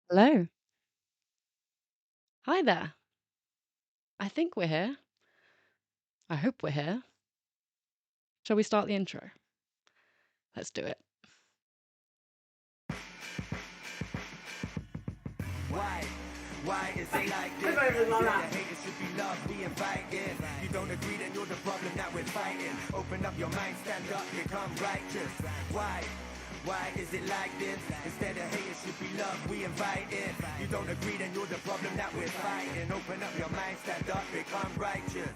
Hello. Hi there. I think we're here. I hope we're here. Shall we start the intro? Let's do it. Why? Why is it like this? The haters should be loved, we invited. You don't agree, then you're the problem that we're fighting. Open up your mind, stand up, become righteous. Why? Why is it like this? Instead of haters should be loved, we invited. You don't agree, then you're the problem that we're fighting. Open up your mind, stand up, become righteous.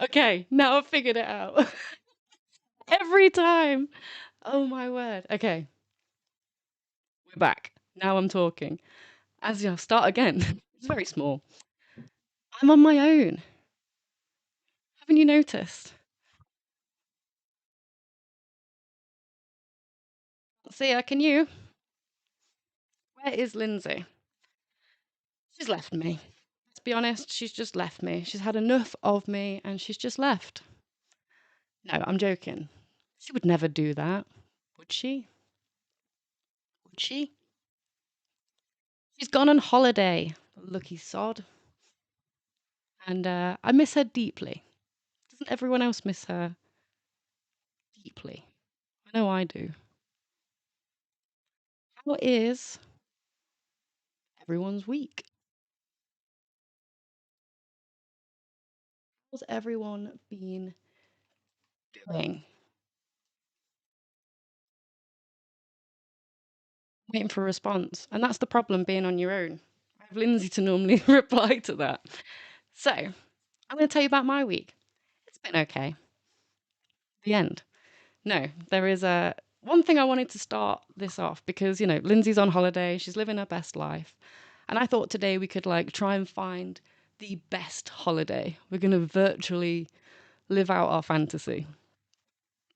Okay, now I've figured it out. Every time. Oh my word. Okay, we're back. Now I'm talking. As I'll start again. It's very small. I'm on my own. Haven't you noticed? See, can you? Where is Lindsay? She's left me. Let's be honest, she's just left me. She's had enough of me and she's just left. No, I'm joking. She would never do that. Would she? Would she? She's gone on holiday. Lucky sod. And I miss her deeply. Doesn't everyone else miss her deeply? I know I do. How is everyone's week? How's everyone been doing? Waiting for a response. And that's the problem being on your own. I have Lindsay to normally reply to that. So, I'm going to tell you about my week. It's been okay. The end. No, there is a one thing I wanted to start this off because, Lindsay's on holiday, she's living her best life. And I thought today we could like try and find the best holiday. We're going to virtually live out our fantasy.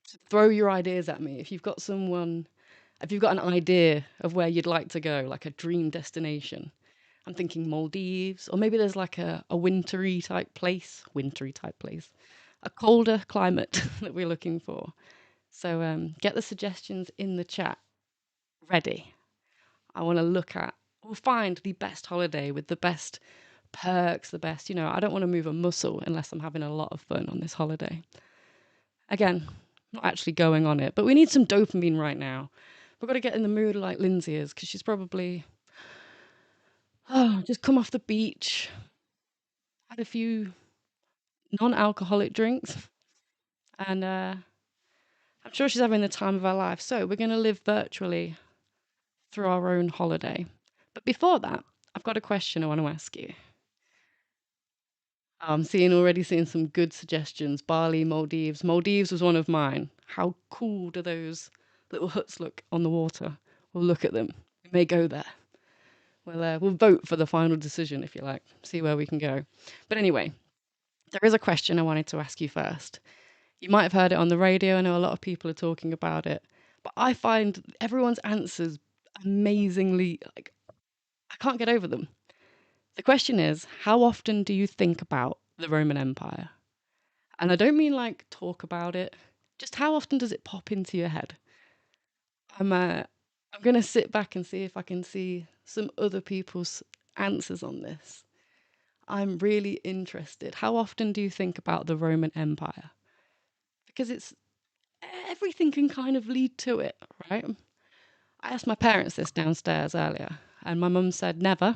So throw your ideas at me. If you've got an idea of where you'd like to go, like a dream destination. I'm thinking Maldives, or maybe there's like a wintry type place, a colder climate that we're looking for. So get the suggestions in the chat ready. I want to we'll find the best holiday with the best perks, the best, I don't want to move a muscle unless I'm having a lot of fun on this holiday. Again, not actually going on it, but we need some dopamine right now. We've got to get in the mood like Lindsay is because she's probably, just come off the beach, had a few non alcoholic drinks, and I'm sure she's having the time of her life. So we're going to live virtually through our own holiday. But before that, I've got a question I want to ask you. I'm already seeing some good suggestions. Bali, Maldives. Maldives was one of mine. How cool do those little huts look on the water? We'll look at them. We may go there. We'll vote for the final decision if you like. See where we can go. But anyway, there is a question I wanted to ask you first. You might have heard it on the radio. I know a lot of people are talking about it, but I find everyone's answers amazingly like I can't get over them. The question is, how often do you think about the Roman Empire? And I don't mean like talk about it, just how often does it pop into your head? I'm going to sit back and see if I can see some other people's answers on this. I'm really interested. How often do you think about the Roman Empire? Because it's everything can kind of lead to it, right? I asked my parents this downstairs earlier, and my mum said never.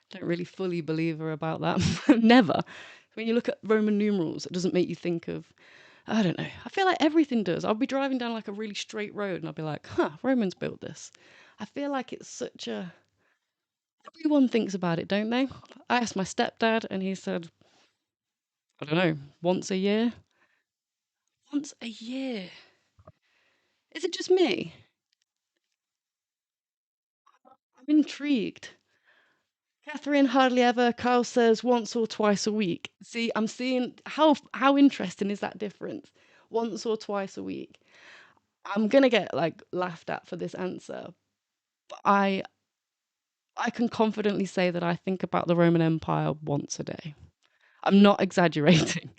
Don't really fully believe her about that. Never. When you look at Roman numerals, it doesn't make you think of, I don't know. I feel like everything does. I'll be driving down like a really straight road and I'll be like, huh, Romans built this. I feel like it's such a. Everyone thinks about it, don't they? I asked my stepdad and he said, I don't know, once a year? Once a year. Is it just me? I'm intrigued Catherine, hardly ever. Kyle says once or twice a week. See, I'm seeing how interesting is that difference? Once or twice a week. I'm gonna get like laughed at for this answer, but I can confidently say that I think about the Roman Empire once a day. I'm not exaggerating.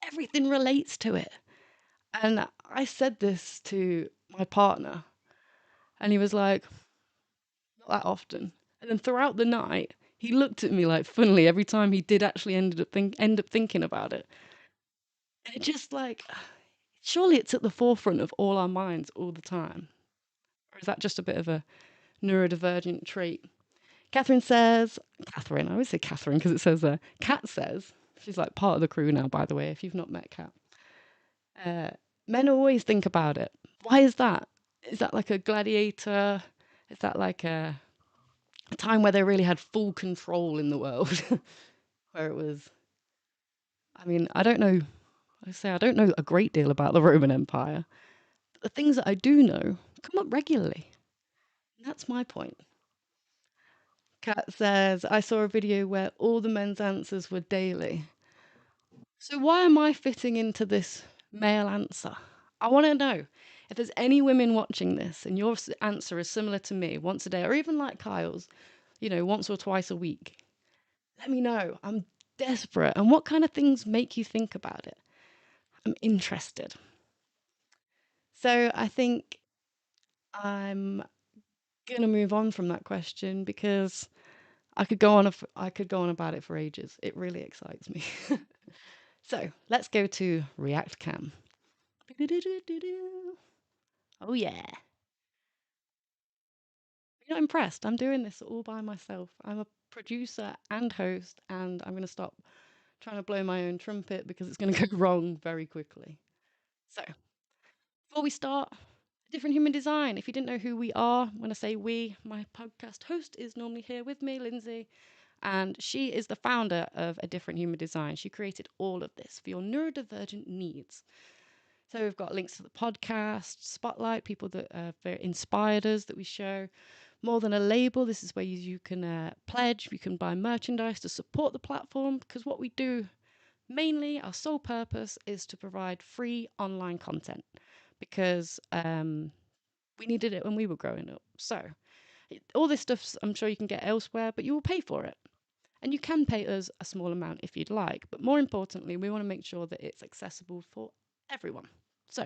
Everything relates to it. And I said this to my partner, and he was like, not that often. And then throughout the night, he looked at me like funnily every time he did actually end up thinking about it. And it just like, surely it's at the forefront of all our minds all the time. Or is that just a bit of a neurodivergent trait? Catherine says, Catherine, I always say Catherine because it says Kat says, she's like part of the crew now, by the way, if you've not met Kat. Uh, Men always think about it. Why is that? Is that like a gladiator? Is that like a time where they really had full control in the world? Where it was, I mean, I don't know, I don't know a great deal about the Roman Empire. But the things that I do know come up regularly. And that's my point. Kat says, I saw a video where all the men's answers were daily. So why am I fitting into this male answer? I want to know if there's any women watching this and your answer is similar to me, once a day, or even like Kyle's, once or twice a week. Let me know. I'm desperate. And what kind of things make you think about it? I'm interested. So I think I'm gonna move on from that question because I could go on about it for ages. It really excites me. So let's go to React Cam. Oh yeah. You're not impressed. I'm doing this all by myself. I'm a producer and host, and I'm going to stop trying to blow my own trumpet because it's going to go wrong very quickly. So, before we start, different human design. If you didn't know who we are, when I say we, my podcast host is normally here with me, Lindsay, and she is the founder of A Different Human Design. She created all of this for your neurodivergent needs. So we've got links to the podcast, Spotlight, people that have inspired us that we show. More than a label, this is where you can pledge, you can buy merchandise to support the platform, because what we do mainly, our sole purpose is to provide free online content because we needed it when we were growing up. So all this stuff I'm sure you can get elsewhere, but you will pay for it. And you can pay us a small amount if you'd like. But more importantly, we want to make sure that it's accessible for everyone. So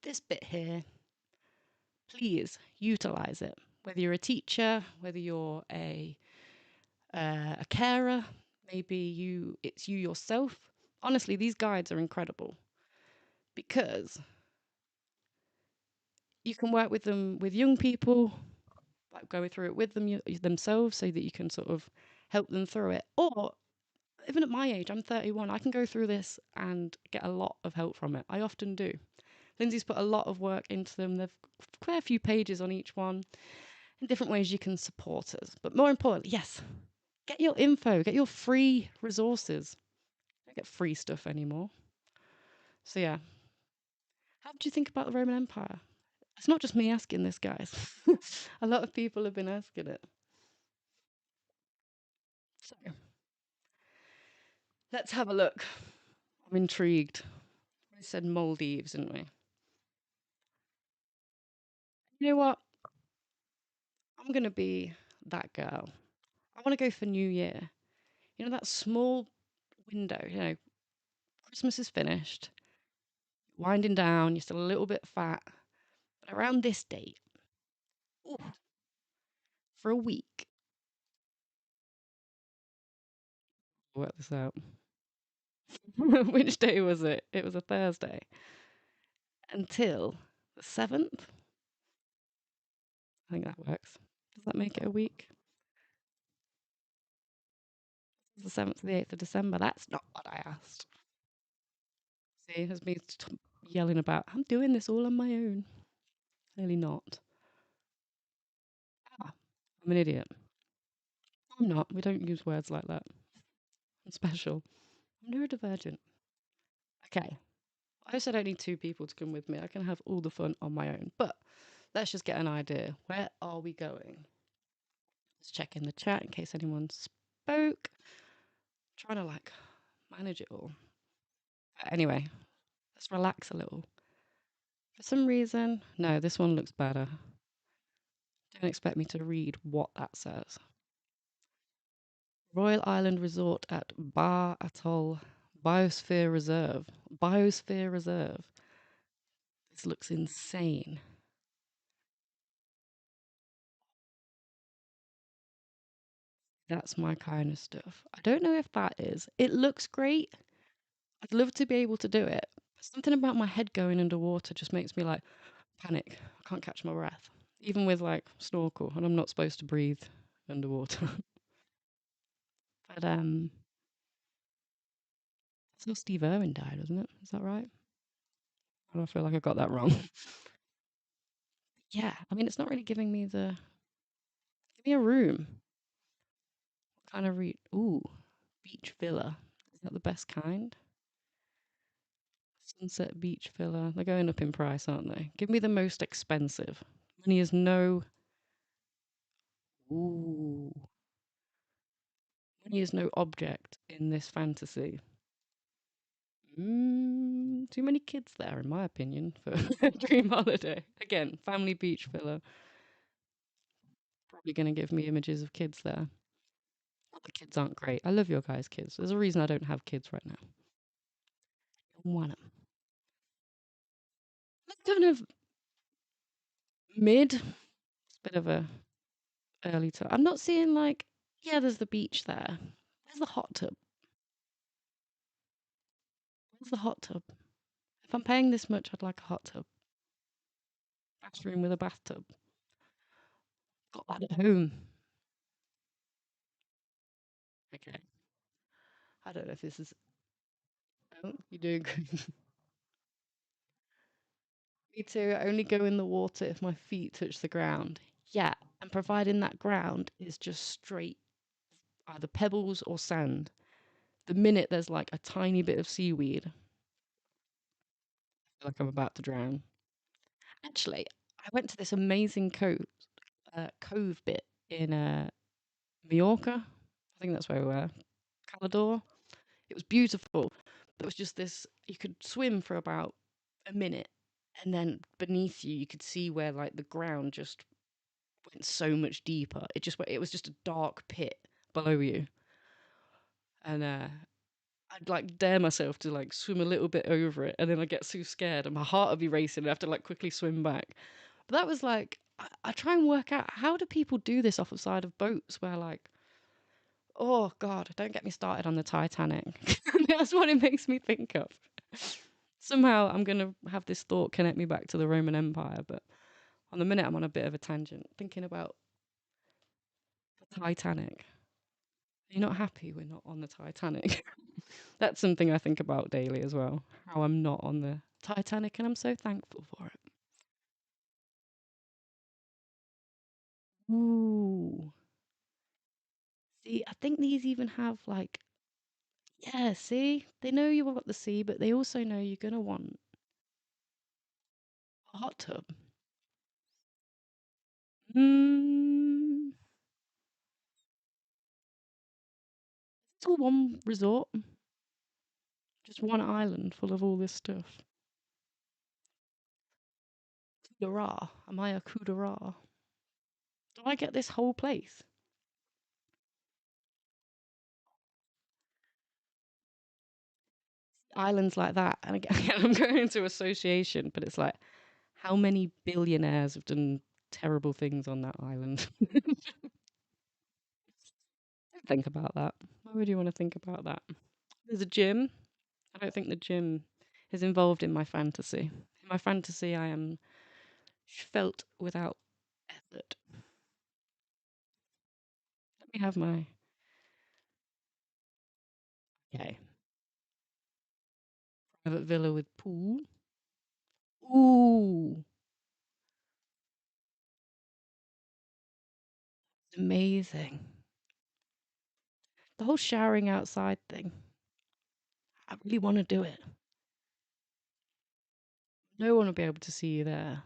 this bit here, please utilize it. Whether you're a teacher, whether you're a carer, maybe it's you yourself. Honestly, these guides are incredible because you can work with them with young people, like go through it with them themselves, so that you can sort of help them through it. Or even at my age, I'm 31, I can go through this and get a lot of help from it. I often do. Lindsay's put a lot of work into them. There've quite a few pages on each one in different ways you can support us. But more importantly, yes, get your info, get your free resources. Don't get free stuff anymore. So yeah, how do you think about the Roman Empire? It's not just me asking this, guys. A lot of people have been asking it. So let's have a look. I'm intrigued. We said Maldives, didn't we? You know what? I'm going to be that girl. I want to go for New Year. You know, that small window, Christmas is finished, winding down, you're still a little bit fat. But around this date, ooh, for a week, work this out. Which day was it? It was a Thursday. Until the 7th. I think that works. Does that make it a week? The 7th to the 8th of December. That's not what I asked. See, there's me yelling about, I'm doing this all on my own. Clearly not. Ah, I'm an idiot. I'm not. We don't use words like that. I'm special. I'm neurodivergent. Okay. I also don't need two people to come with me. I can have all the fun on my own. But let's just get an idea. Where are we going? Just checking the chat in case anyone spoke. Trying to like manage it all. Anyway, let's relax a little. For some reason, no, this one looks better. Don't expect me to read what that says. Royal Island Resort at Bar Atoll Biosphere Reserve. Biosphere Reserve. This looks insane. That's my kind of stuff. I don't know if that is. It looks great. I'd love to be able to do it. But something about my head going underwater just makes me like panic. I can't catch my breath. Even with like snorkel, and I'm not supposed to breathe underwater. But that's how Steve Irwin died, isn't it? Is that right? I don't feel like I got that wrong. Yeah, I mean, it's not really giving me the. Give me a room. What kind of read? Ooh, beach villa. Is that the best kind? Sunset beach villa. They're going up in price, aren't they? Give me the most expensive. Money is no. Ooh. Money is no object in this fantasy. Too many kids there, in my opinion, for a dream holiday. Again, family beach villa. Probably going to give me images of kids there. The kids aren't great. I love your guys' kids. There's a reason I don't have kids right now. Don't want them. Kind of mid. It's a bit of a early time. I'm not seeing like, yeah, there's the beach there. Where's the hot tub? Where's the hot tub? If I'm paying this much, I'd like a hot tub. Bathroom with a bathtub. Got that at home. Okay. I don't know if this is. Oh, you're doing great. Me too. I only go in the water if my feet touch the ground. Yeah, and providing that ground is just straight, either pebbles or sand. The minute there's like a tiny bit of seaweed, I feel like I'm about to drown. Actually, I went to this amazing cove bit in Mallorca. I think that's where we were. Calador. It was beautiful. But it was just this. You could swim for about a minute, and then beneath you, you could see where like the ground just went so much deeper. It was just a dark pit below you, and I'd like dare myself to like swim a little bit over it, and then I get so scared, and my heart would be racing. I have to like quickly swim back. But that was like I try and work out how do people do this off the side of boats where like oh god, don't get me started on the Titanic. That's what it makes me think of. Somehow I'm gonna have this thought connect me back to the Roman Empire, but on the minute I'm on a bit of a tangent thinking about the Titanic. You're not happy we're not on the Titanic. That's something I think about daily as well. How I'm not on the Titanic and I'm so thankful for it. Ooh. See, I think these even have like yeah, see? They know you want the sea, but they also know you're gonna want a hot tub. Mm, it's all one resort, just one island full of all this stuff. Kudara. Am I a Kudara? Do I get this whole place? Islands like that. And again, I'm going into association, but it's like, how many billionaires have done terrible things on that island? Don't think about that. Why would you want to think about that? There's a gym. I don't think the gym is involved in my fantasy. In my fantasy, I am felt without effort. Let me have my. Okay. Private villa with pool. Ooh, amazing. The whole showering outside thing. I really want to do it. No one will be able to see you there.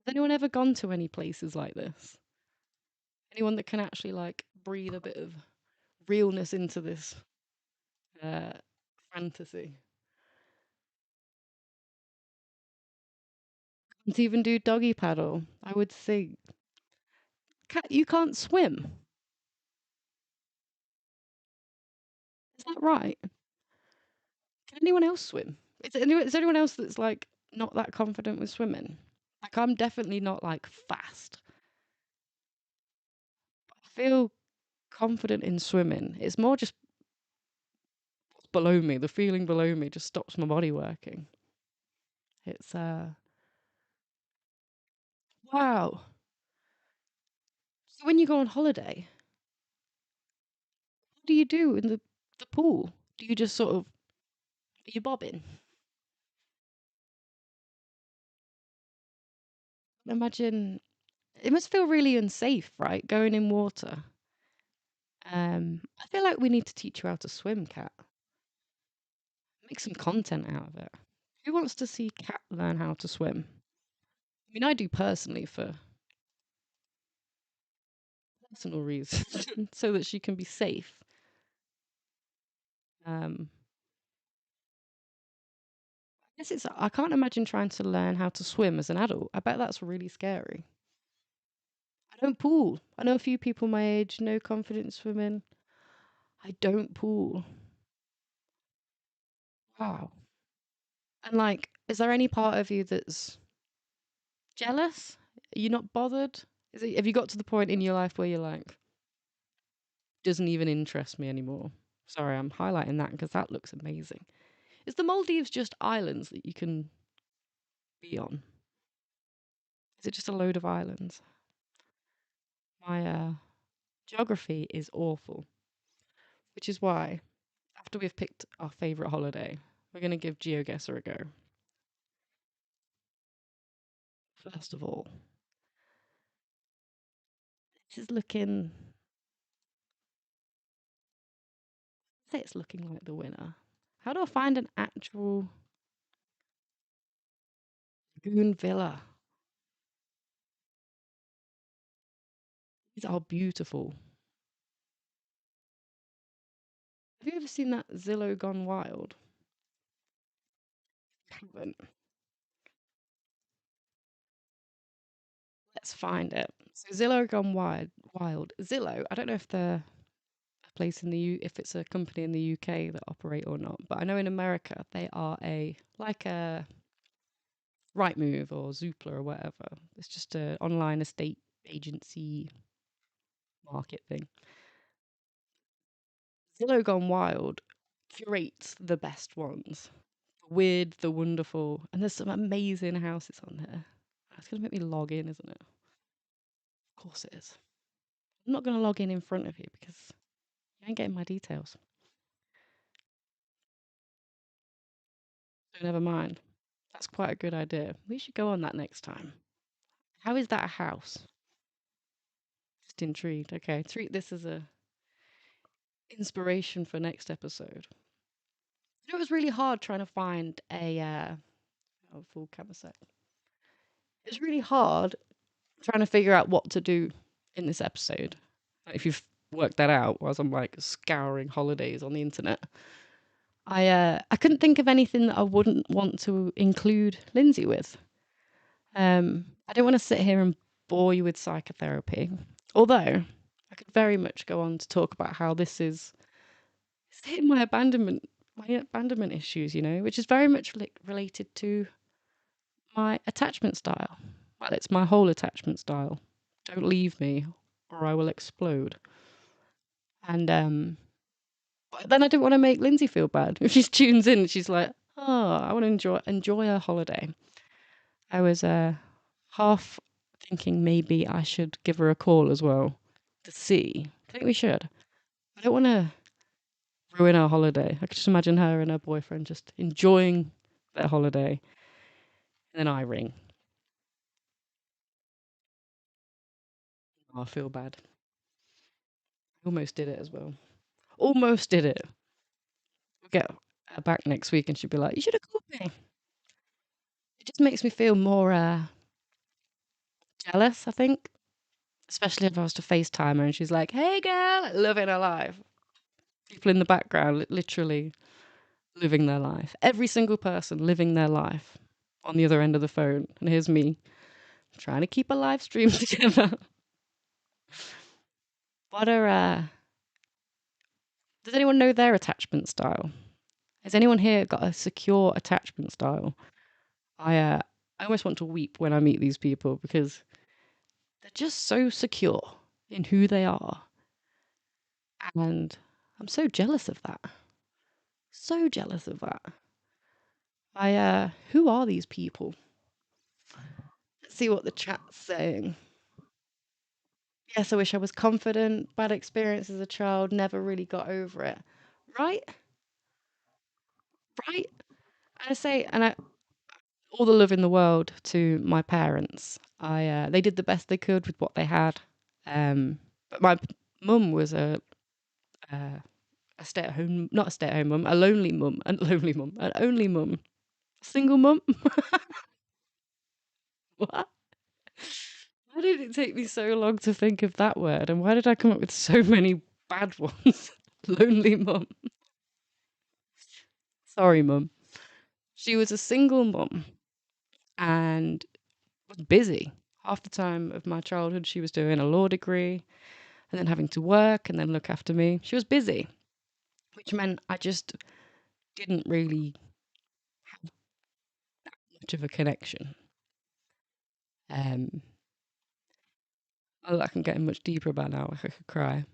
Has anyone ever gone to any places like this? Anyone that can actually like breathe a bit of realness into this uh, fantasy? Can't even do doggy paddle. I would say, you can't swim. Is that right? Can anyone else swim? Is anyone else that's like not that confident with swimming? Like I'm definitely not like fast. I feel confident in swimming. It's more just below me. The feeling below me just stops my body working. It's wow. So when you go on holiday, what do you do in the pool? Do you just sort of are you bobbing? Imagine it must feel really unsafe, right? Going in water. I feel like we need to teach you how to swim, Kat. Make some content out of it. Who wants to see Kat learn how to swim? I mean, I do personally for personal reasons, so that she can be safe. Um, I guess I can't imagine trying to learn how to swim as an adult. I bet that's really scary. I don't pool. I know a few people my age, no confidence swimming. I don't pool. Wow. And like, is there any part of you that's jealous? Are you not bothered? Have you got to the point in your life where you're like, doesn't even interest me anymore? Sorry, I'm highlighting that because that looks amazing. Is the Maldives just islands that you can be on? Is it just a load of islands? My geography is awful, which is why after we've picked our favourite holiday, we're going to give Geoguessr a go. First of all, this is looking. Say it's looking like the winner. How do I find an actual lagoon villa? These are beautiful. Have you ever seen that Zillow Gone Wild? Haven't. Let's find it. So Zillow Gone Wild. Zillow. I don't know if they're a place in the if it's a company in the UK that operate or not, but I know in America they are a like a Rightmove or Zoopla or whatever. It's just an online estate agency market thing. Zillow Gone Wild curates the best ones. The weird, the wonderful, and there's some amazing houses on there. It's going to make me log in, isn't it? Of course it is. I'm not going to log in front of you because you ain't getting my details. So never mind. That's quite a good idea. We should go on that next time. How is that a house? Just intrigued. Okay, treat this as a inspiration for next episode. You know, it was really hard trying to find a full camera set. It's really hard trying to figure out what to do in this episode. If you've worked that out, whilst I'm like scouring holidays on the internet, I couldn't think of anything that I wouldn't want to include Lindsay with. I don't want to sit here and bore you with psychotherapy, although I could very much go on to talk about how this is it's hitting my abandonment issues, you know, which is very much related to my attachment style. Well, it's my whole attachment style. Don't leave me, or I will explode. And but then I don't want to make Lindsay feel bad if she tunes in. And she's like, "Oh, I want to enjoy a holiday." I was half thinking maybe I should give her a call as well to see. I think we should. I don't want to ruin our holiday. I could just imagine her and her boyfriend just enjoying their holiday, and then I ring. Oh, I feel bad. I almost did it as well. Almost did it. We'll get her back next week, and she'll be like, "You should have called me." It just makes me feel more jealous, I think. Especially if I was to FaceTime her and she's like, hey girl, like, loving her life. People in the background literally living their life. Every single person living their life on the other end of the phone. And here's me trying to keep a live stream together. What are does anyone know their attachment style? Has anyone here got a secure attachment style? I almost want to weep when I meet these people because they're just so secure in who they are. And I'm so jealous of that. So jealous of that. Who are these people? Let's see what the chat's saying. Yes, I wish I was confident. Bad experience as a child, never really got over it. Right? Right? I say, and I all the love in the world to my parents. They did the best they could with what they had. But my mum was a stay at home, not a stay at home mum, a lonely mum, an only mum, a single mum. What? Why did it take me so long to think of that word? And why did I come up with so many bad ones? Lonely mum. Sorry, mum. She was a single mum and was busy. Half the time of my childhood, she was doing a law degree and then having to work and then look after me. She was busy, which meant I just didn't really have much of a connection. Um, oh, I can get much deeper about now. I could cry.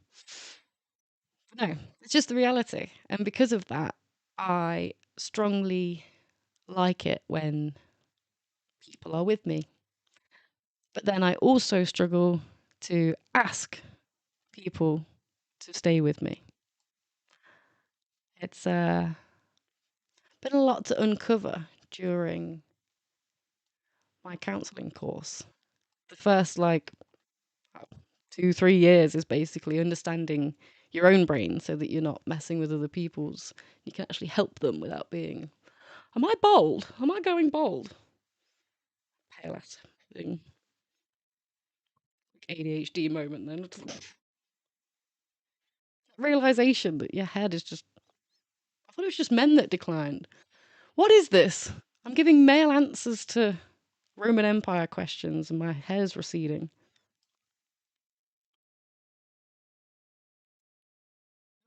But no, it's just the reality. And because of that, I strongly like it when people are with me. But then I also struggle to ask people to stay with me. It's been a lot to uncover during my counselling course. The first 2-3 years is basically understanding your own brain so that you're not messing with other people's. You can actually help them without being, am I bold? Am I going bold? Pale ass thing. ADHD moment then. Realization that your head is just, I thought it was just men that declined. What is this? I'm giving male answers to Roman Empire questions and my hair's receding.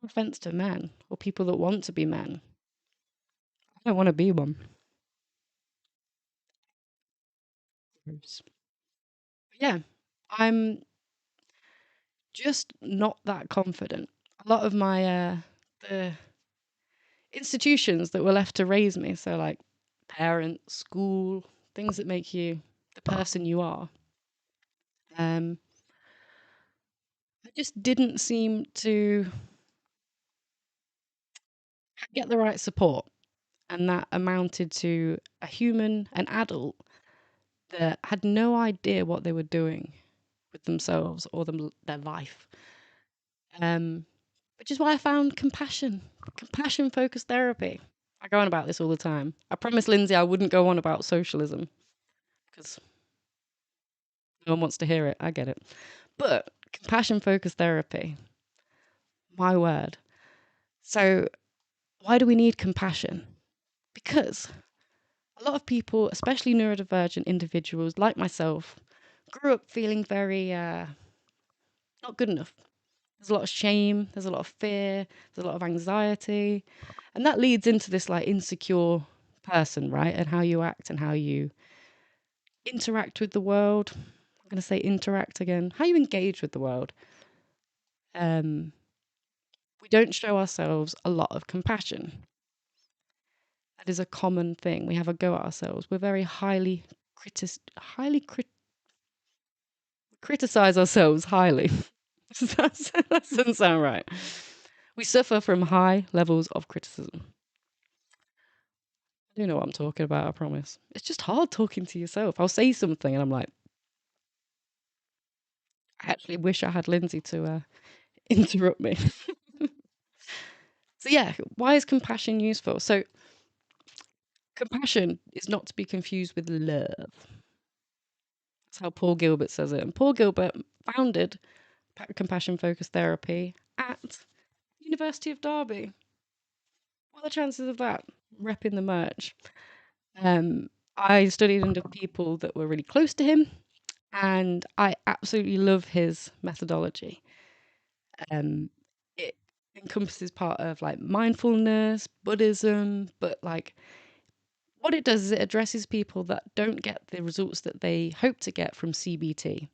No offense to men or people that want to be men. I don't want to be one. Gross. Yeah, I'm just not that confident. A lot of my the institutions that were left to raise me, so like parents, school, things that make you the person you are, I just didn't seem to get the right support, and that amounted to an adult that had no idea what they were doing with themselves or their life. Which is why I found compassion focused therapy. I go on about this all the time. I promised Lindsay I wouldn't go on about socialism because no one wants to hear it. I get it. But compassion focused therapy, my word. So, why do we need compassion? Because a lot of people, especially neurodivergent individuals like myself, grew up feeling very not good enough. There's a lot of shame, there's a lot of fear, there's a lot of anxiety. And that leads into this like insecure person, right? And how you act and how you interact with the world. I'm going to say interact again. How you engage with the world. We don't show ourselves a lot of compassion. That is a common thing. We have a go at ourselves. We're very criticize ourselves highly. That doesn't sound right. We suffer from high levels of criticism. I do know what I'm talking about, I promise. It's just hard talking to yourself. I'll say something and I'm like, I actually wish I had Lindsay to interrupt me. So yeah, why is compassion useful? So compassion is not to be confused with love. That's how Paul Gilbert says it. And Paul Gilbert founded compassion focused therapy at University of Derby. What are the chances of that? Repping the merch. Um, I studied under people that were really close to him, and I absolutely love his methodology. It encompasses part of like mindfulness, Buddhism, but like what it does is it addresses people that don't get the results that they hope to get from CBT.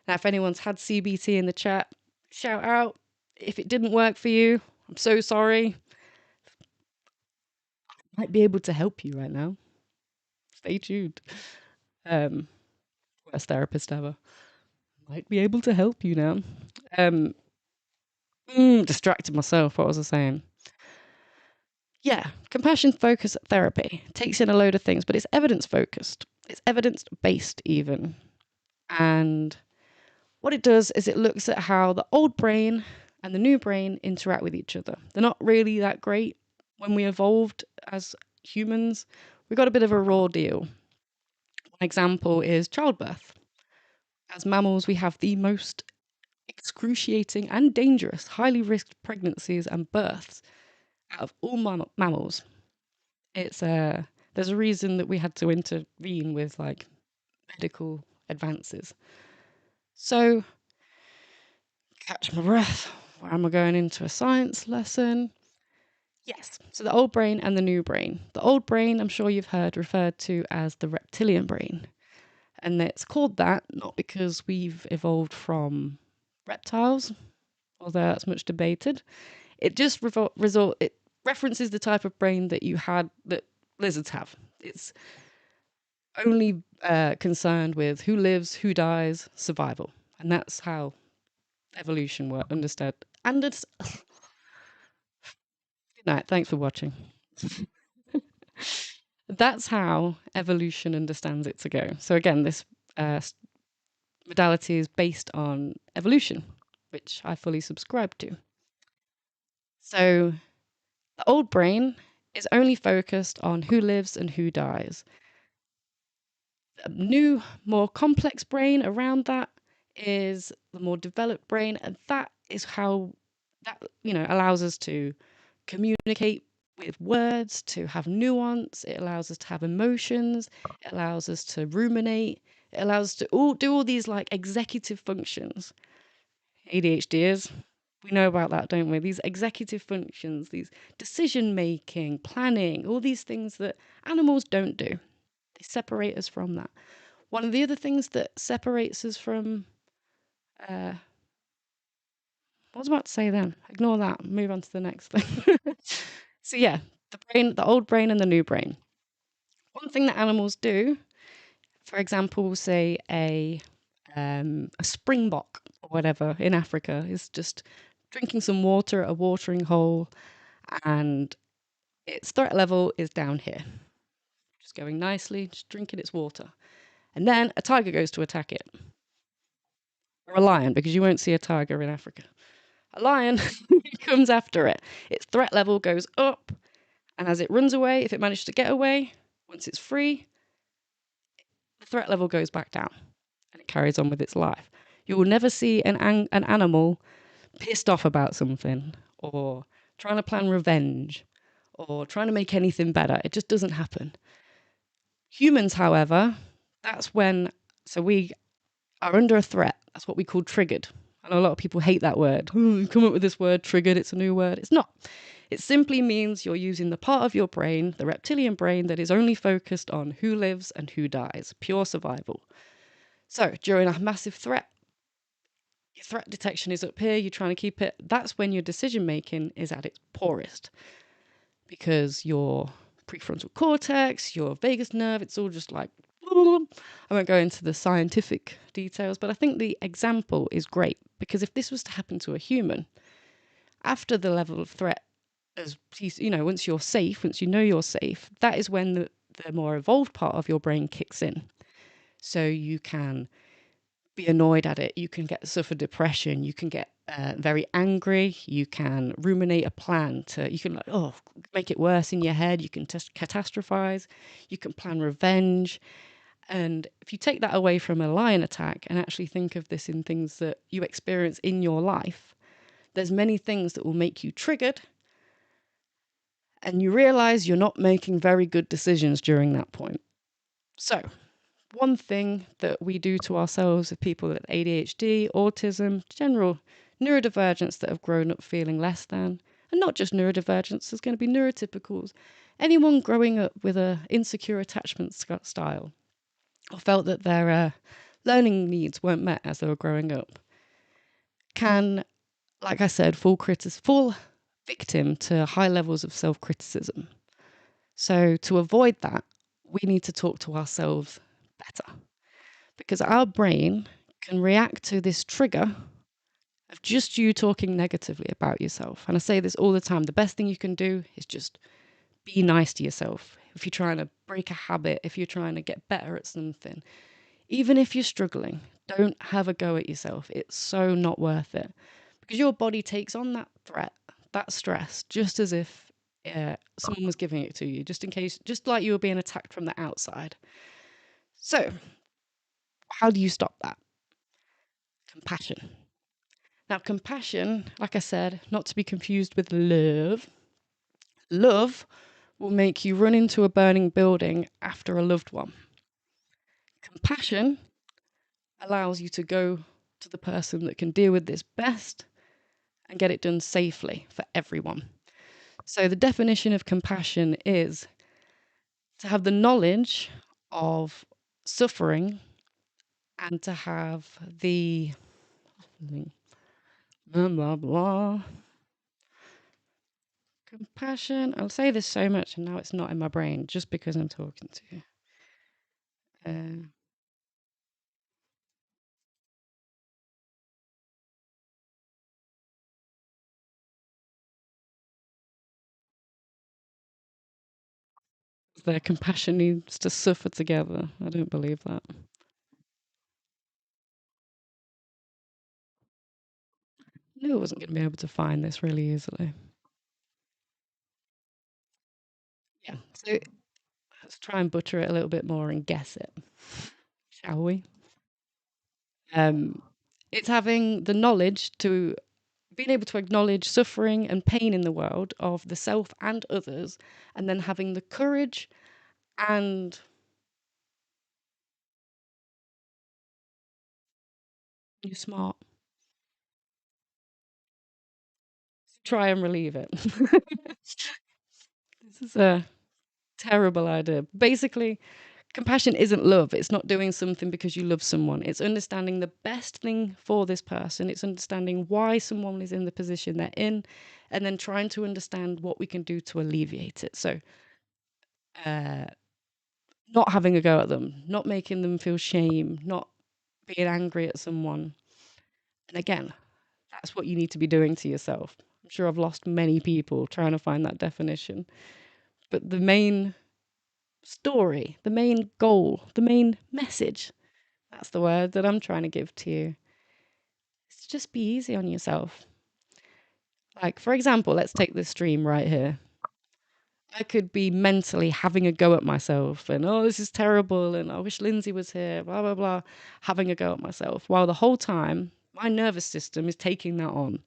Now, if anyone's had CBT in the chat, shout out. If it didn't work for you, I'm so sorry. I might be able to help you right now. Stay tuned. Worst therapist ever. Might be able to help you now. Distracted myself. What was I saying? Yeah, compassion focused therapy takes in a load of things, but it's evidence focused. It's evidence based, even. And what it does is it looks at how the old brain and the new brain interact with each other. They're not really that great. When we evolved as humans, we got a bit of a raw deal. One example is childbirth. As mammals, we have the most excruciating and dangerous, highly risked pregnancies and births out of all mammals. It's there's a reason that we had to intervene with like medical advances. So, catch my breath. Where am I going into a science lesson? Yes, so the old brain and the new brain. The old brain, I'm sure you've heard referred to as the reptilian brain. And it's called that not because we've evolved from reptiles, although that's much debated. It just it references the type of brain that you had that lizards have. It's only concerned with who lives, who dies, survival. And that's how evolution works, understood. And it's... Good night, thanks for watching. That's how evolution understands it to go. So again, this modality is based on evolution, which I fully subscribe to. So the old brain is only focused on who lives and who dies. A new, more complex brain around that is the more developed brain, and that is how that allows us to communicate with words, to have nuance. It allows us to have emotions. It allows us to ruminate. It allows us to do all these like executive functions. ADHDers, we know about that, don't we? These executive functions, these decision making, planning, all these things that animals don't do. They separate us from that. One of the other things that separates us from what was I about to say then? Ignore that. Move on to the next thing. So yeah, the old brain and the new brain. One thing that animals do, for example, say a springbok or whatever in Africa is just drinking some water at a watering hole, and its threat level is down here, just going nicely, just drinking its water. And then a tiger goes to attack it, or a lion, because you won't see a tiger in Africa. A lion comes after it. Its threat level goes up, and as it runs away, if it manages to get away, once it's free, the threat level goes back down, and it carries on with its life. You will never see an animal pissed off about something, or trying to plan revenge, or trying to make anything better. It just doesn't happen. Humans, however, that's when, so we are under a threat. That's what we call triggered. I know a lot of people hate that word. You come up with this word, triggered, it's a new word. It's not. It simply means you're using the part of your brain, the reptilian brain, that is only focused on who lives and who dies, pure survival. So during a massive threat, your threat detection is up here, you're trying to keep it. That's when your decision making is at its poorest, because your prefrontal cortex, your vagus nerve, it's all just like, I won't go into the scientific details, but I think the example is great, because if this was to happen to a human, after the level of threat, as once you're safe, once you know you're safe, that is when the more evolved part of your brain kicks in. So you can be annoyed at it, you can suffer depression, you can get very angry, you can ruminate a plan you can make it worse in your head, you can catastrophize, you can plan revenge. And if you take that away from a lion attack and actually think of this in things that you experience in your life, there's many things that will make you triggered, and you realize you're not making very good decisions during that point. So, one thing that we do to ourselves with people with ADHD, autism, general neurodivergence that have grown up feeling less than, and not just neurodivergence, there's going to be neurotypicals, anyone growing up with a insecure attachment style or felt that their learning needs weren't met as they were growing up, can, like I said, fall victim to high levels of self-criticism. So to avoid that, we need to talk to ourselves better, because our brain can react to this trigger of just you talking negatively about yourself. And I say this all the time, the best thing you can do is just be nice to yourself. If you're trying to break a habit, if you're trying to get better at something, even if you're struggling, don't have a go at yourself. It's so not worth it, because your body takes on that threat, that stress, just as if someone was giving it to you, just in case, just like you were being attacked from the outside. So, how do you stop that? Compassion. Now, compassion, like I said, not to be confused with love. Love will make you run into a burning building after a loved one. Compassion allows you to go to the person that can deal with this best and get it done safely for everyone. So, the definition of compassion is to have the knowledge of suffering and to have the blah, blah, blah. Compassion. I'll say this so much and now it's not in my brain just because I'm talking to you. Their compassion needs to suffer together. I don't believe that. I knew I wasn't going to be able to find this really easily. Yeah. So let's try and butcher it a little bit more and guess it, shall we? It's having the knowledge to being able to acknowledge suffering and pain in the world of the self and others, and then having the courage and you're smart. Try and relieve it. This is a terrible idea. Basically, compassion isn't love. It's not doing something because you love someone. It's understanding the best thing for this person. It's understanding why someone is in the position they're in, and then trying to understand what we can do to alleviate it. So, uh, not having a go at them, not making them feel shame, not being angry at someone. And again, that's what you need to be doing to yourself. I'm sure I've lost many people trying to find that definition. But the main story, the main goal, the main message, that's the word that I'm trying to give to you, is to just be easy on yourself. Like, for example, let's take this stream right here. I could be mentally having a go at myself and, oh, this is terrible, and I wish Lindsay was here, blah, blah, blah, having a go at myself, while the whole time my nervous system is taking that on.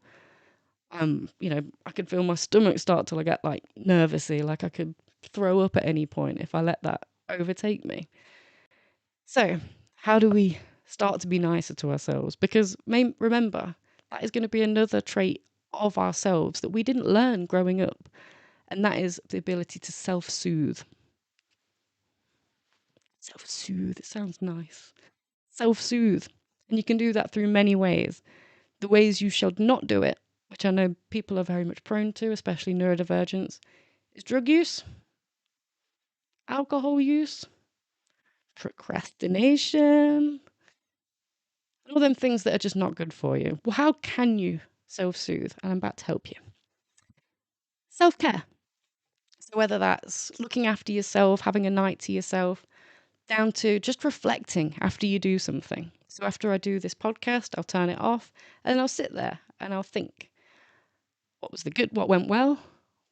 I could feel my stomach start to get like nervousy, like I could throw up at any point if I let that overtake me. So, how do we start to be nicer to ourselves? Because remember, that is going to be another trait of ourselves that we didn't learn growing up, and that is the ability to self-soothe. Self-soothe, it sounds nice. Self-soothe. And you can do that through many ways. The ways you should not do it, which I know people are very much prone to, especially neurodivergents, is drug use, alcohol use, procrastination, all them things that are just not good for you. Well, how can you self-soothe? And I'm about to help you. Self-care. So whether that's looking after yourself, having a night to yourself, down to just reflecting after you do something. So after I do this podcast, I'll turn it off and I'll sit there and I'll think, what was the good, what went well,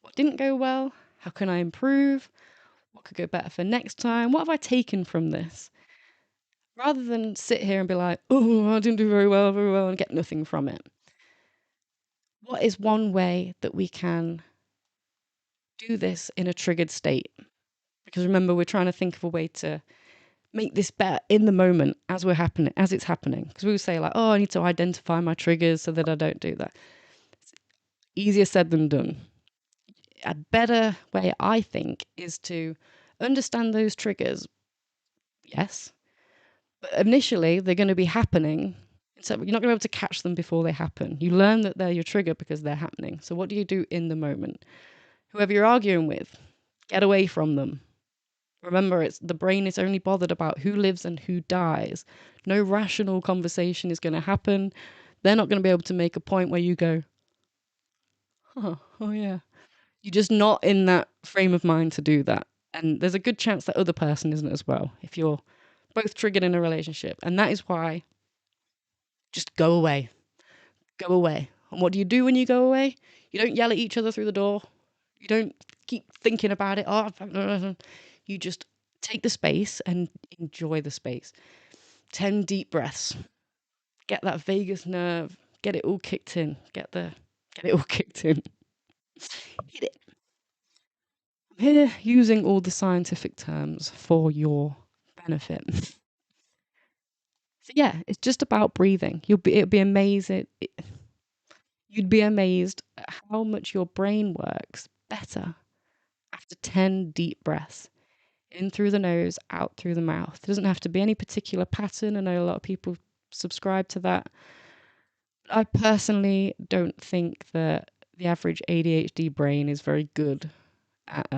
what didn't go well, how can I improve, what could go better for next time, what have I taken from this? rather than sit here and be like, oh, I didn't do very well, and get nothing from it. What is one way that we can do this in a triggered state? Because remember, we're trying to think of a way to make this better in the moment as it's happening. Because we would say like, oh, I need to identify my triggers so that I don't do that. It's easier said than done. A better way, I think, is to understand those triggers. Yes, but initially they're going to be happening. So you're not going to be able to catch them before they happen. You learn that they're your trigger because they're happening. So what do you do in the moment? Whoever you're arguing with, get away from them. Remember, the brain is only bothered about who lives and who dies. No rational conversation is going to happen. They're not going to be able to make a point where you go, oh yeah. You're just not in that frame of mind to do that. And there's a good chance that other person isn't as well if you're both triggered in a relationship. And that is why just go away. Go away. And what do you do when you go away? You don't yell at each other through the door. You don't keep thinking about it. Oh, you just take the space and enjoy the space. 10 deep breaths. Get that vagus nerve. Get it all kicked in. Get it all kicked in. Hit it. I'm here using all the scientific terms for your benefit. So yeah, it's just about breathing. It'd be amazing. You'd be amazed at how much your brain works better after 10 deep breaths. In through the nose, out through the mouth. It doesn't have to be any particular pattern. I know a lot of people subscribe to that. I personally don't think that the average ADHD brain is very good at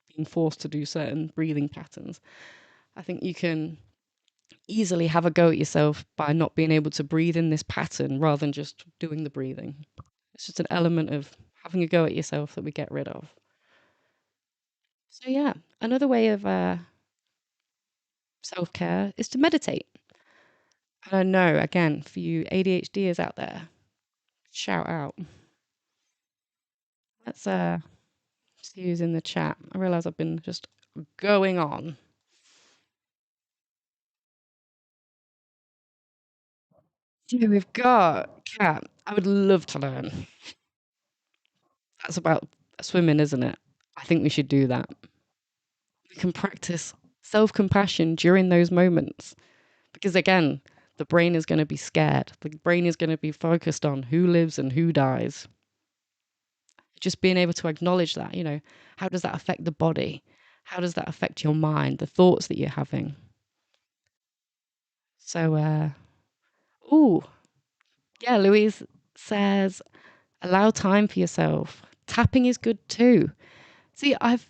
being forced to do certain breathing patterns. I think you can easily have a go at yourself by not being able to breathe in this pattern rather than just doing the breathing. It's just an element of having a go at yourself that we get rid of. So yeah, another way of self-care is to meditate. And I know, again, for you ADHDers out there, shout out. Let's see who's in the chat. I realise I've been just going on. So we've got Kat. I would love to learn. That's about swimming, isn't it? I think we should do that. We can practice self-compassion during those moments. Because again, the brain is going to be scared. The brain is going to be focused on who lives and who dies. Just being able to acknowledge that, how does that affect the body? How does that affect your mind, the thoughts that you're having? So, yeah, Louise says, allow time for yourself. Tapping is good too. See, after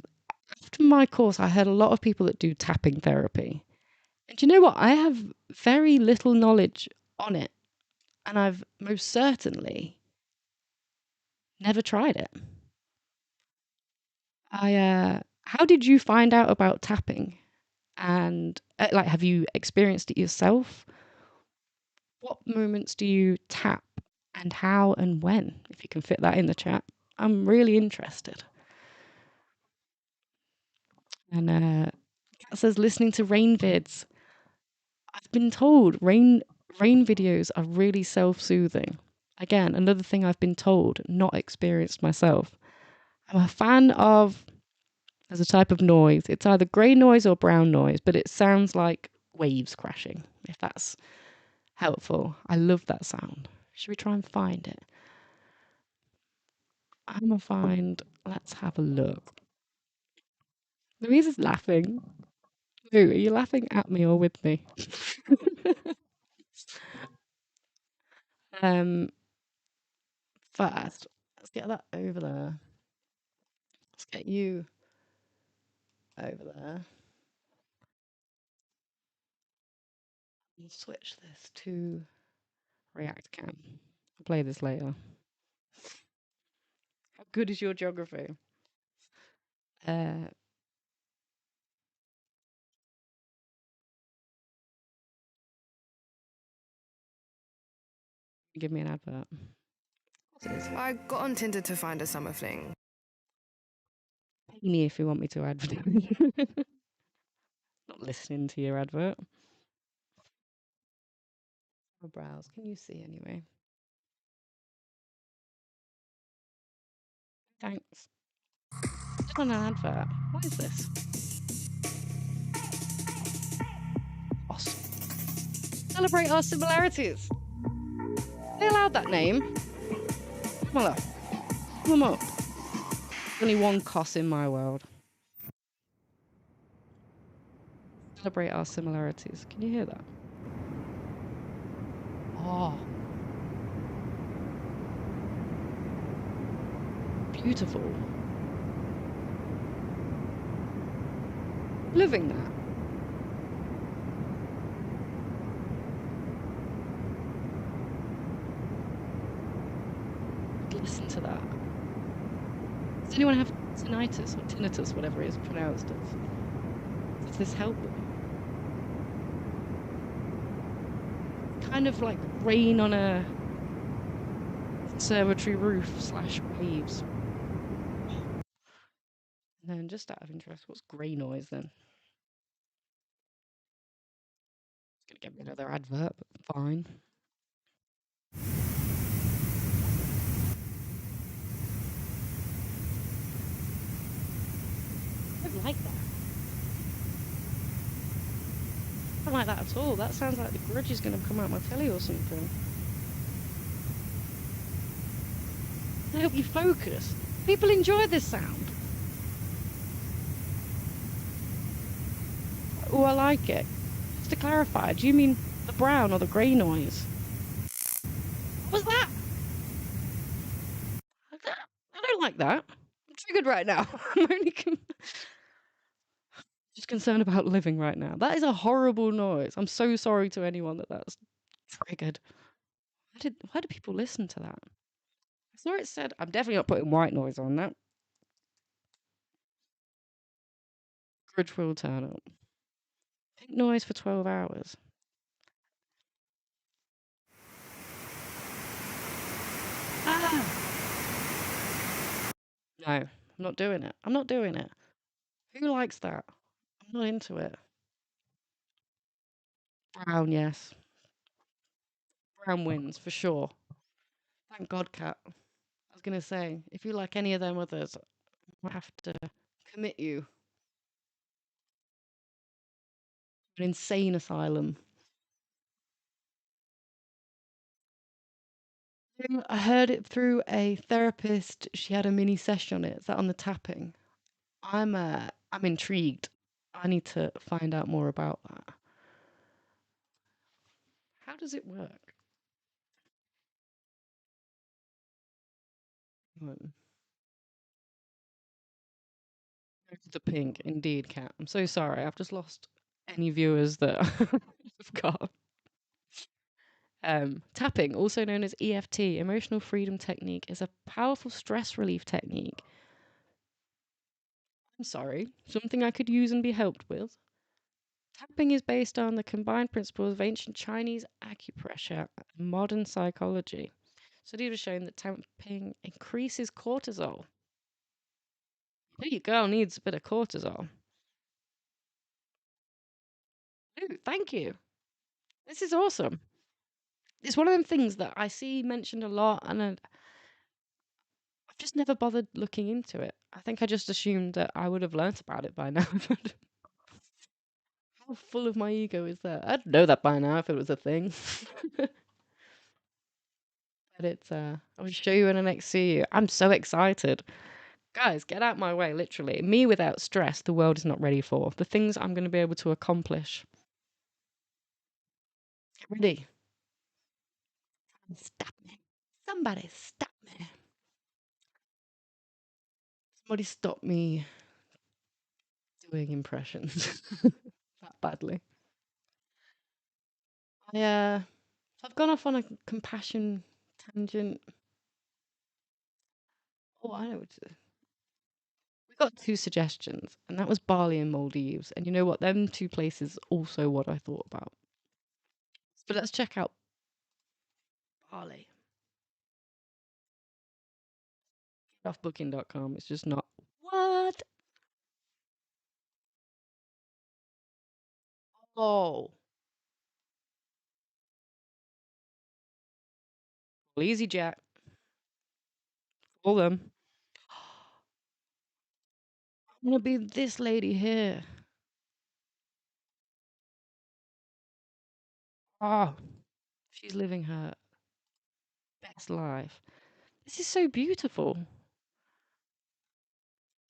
my course, I heard a lot of people that do tapping therapy. And do you know what? I have very little knowledge on it. And I've most certainly never tried it. How did you find out about tapping? And have you experienced it yourself? What moments do you tap and how and when? If you can fit that in the chat, I'm really interested. And Kat says listening to rain vids. I've been told rain videos are really self-soothing. Again, another thing I've been told, not experienced myself. I'm a fan of, there's a type of noise. It's either grey noise or brown noise, but it sounds like waves crashing, if that's helpful. I love that sound. Should we try and find it? I'm gonna find, let's have a look. Louise is laughing. Lou, are you laughing at me or with me? First, let's get that over there. Let's get you over there. And switch this to React Cam. I'll play this later. How good is your geography? Give me an advert. I got on Tinder to find a summer fling. Pay me if you want me to advertise. Not listening to your advert. Browse. Can you see anyway? Thanks. Just on an advert. What is this? Awesome. Celebrate our similarities. They allowed that name. Come on up. Come up. There's only one Cos in my world. Celebrate our similarities. Can you hear that? Oh. Beautiful. Living that. Listen to that. Does anyone have tinnitus or tinnitus, whatever it is pronounced as? Does this help them? Kind of like rain on a conservatory roof / waves. And then, just out of interest, what's grey noise then? It's gonna get rid of their advert, but fine. I don't like that. I don't like that at all. That sounds like The Grudge is going to come out my telly or something. I hope you focus. People enjoy this sound. Oh, I like it. Just to clarify, do you mean the brown or the grey noise? What was that? I don't like that. I'm triggered right now. I'm only just concerned about living right now. That is a horrible noise. I'm so sorry to anyone that's triggered. Why do people listen to that? I saw it said, I'm definitely not putting white noise on that. Grudge will turn up. Pink noise for 12 hours. Ah! No, I'm not doing it. I'm not doing it. Who likes that? I'm not into it. Brown, yes. Brown wins, for sure. Thank God, Cat. I was going to say, if you like any of them others, I have to commit you to an insane asylum. I heard it through a therapist. She had a mini session on it. Is that on the tapping? I'm intrigued. I need to find out more about that. How does it work? Hmm. The pink, indeed, Cat. I'm so sorry. I've just lost any viewers that I've got. Tapping, also known as EFT, emotional freedom technique, is a powerful stress relief technique. I'm sorry, something I could use and be helped with. Tapping is based on the combined principles of ancient Chinese acupressure and modern psychology. Studies have shown that tapping increases cortisol. There your girl needs a bit of cortisol. Ooh, thank you. This is awesome. It's one of them things that I see mentioned a lot, and I've just never bothered looking into it. I think I just assumed that I would have learnt about it by now. How full of my ego is that? I'd know that by now if it was a thing. But I'll show you when I next see you. I'm so excited. Guys, get out my way, literally. Me without stress, the world is not ready for. The things I'm going to be able to accomplish. Get ready. Stop me. Somebody stop me. Somebody stop me doing impressions that badly. Yeah. I've gone off on a compassion tangent. Oh, I know what to do. We got two suggestions, and that was Bali and Maldives. And you know what? Them two places also what I thought about. But let's check out Bali. Get off booking.com. It's just not. What? Oh. Well, EasyJet, all them. I'm gonna be this lady here. Oh, she's living her best life. This is so beautiful.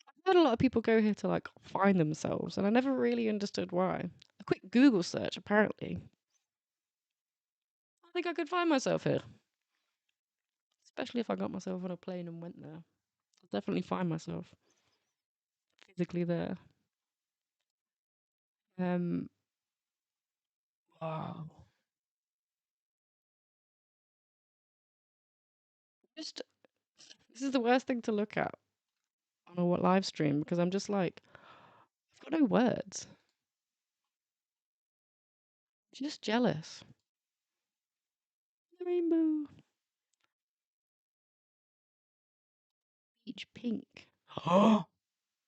I've heard a lot of people go here to like find themselves, and I never really understood why. A quick Google search, apparently. I think I could find myself here, especially if I got myself on a plane and went there. I'll definitely find myself physically there. Um, wow. Just this is the worst thing to look at on a live stream because I'm just like, I've got no words. Just jealous. The rainbow. Peach pink.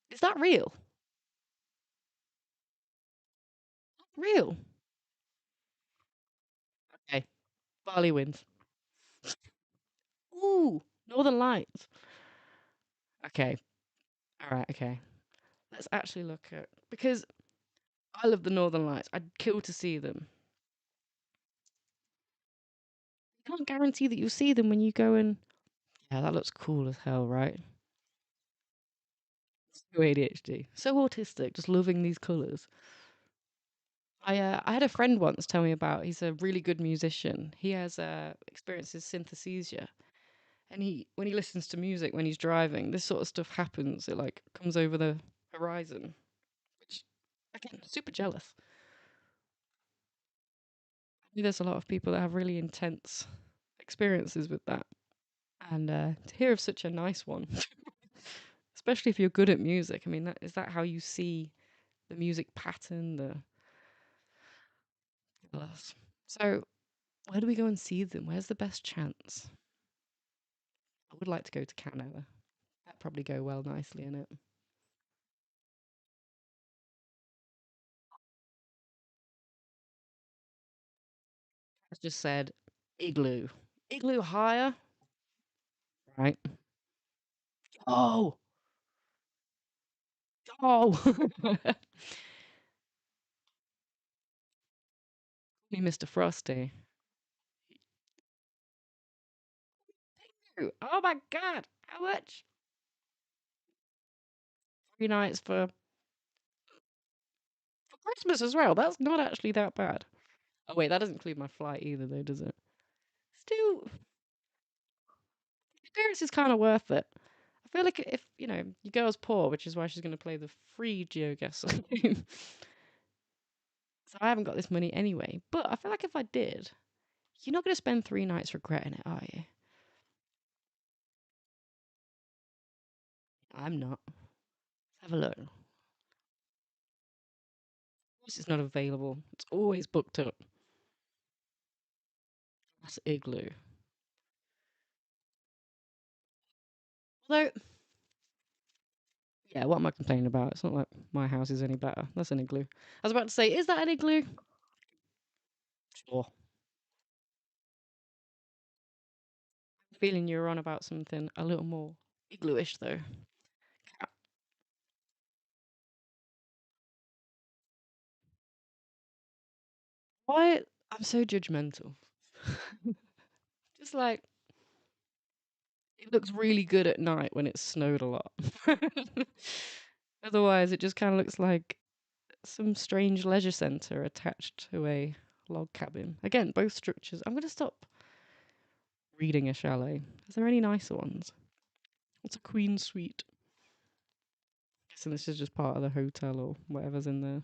Is that real? Real? Okay. Barley wins. Ooh, Northern Lights. Okay. All right. Okay. Let's actually look at because I love the Northern Lights. I'd kill to see them. You can't guarantee that you'll see them when you go and. Yeah, that looks cool as hell, right? So ADHD, so autistic, just loving these colours. I had a friend once tell me about. He's a really good musician. He has experiences synesthesia, and he when he listens to music when he's driving, this sort of stuff happens. It like comes over the horizon, which again, super jealous. I think there's a lot of people that have really intense experiences with that, and to hear of such a nice one, especially if you're good at music. I mean, is that how you see the music pattern? The Yes. So, where do we go and see them? Where's the best chance? I would like to go to Canada. That'd probably go well nicely in it. I just said igloo. Igloo higher. Right. Oh, oh. Me, Mr. Frosty. Oh my God. How much? 3 nights for Christmas as well. That's not actually that bad. Oh wait, that doesn't include my flight either, though, does it? Still, experience is kind of worth it. I feel like if your girl's poor, which is why she's going to play the free Geoguessr game. So I haven't got this money anyway. But I feel like if I did, you're not going to spend 3 nights regretting it, are you? I'm not. Let's have a look. Of course, it's not available. It's always booked up. That's igloo. Although, yeah, what am I complaining about? It's not like my house is any better. That's an igloo. I was about to say, is that an igloo? Sure. I'm feeling you're on about something a little more iglooish, though. Why? I'm so judgmental. Just like, it looks really good at night when it's snowed a lot. Otherwise, it just kind of looks like some strange leisure centre attached to a log cabin. Again, both structures. I'm going to stop reading a chalet. Is there any nicer ones? What's a queen suite? Guessing this is just part of the hotel or whatever's in there.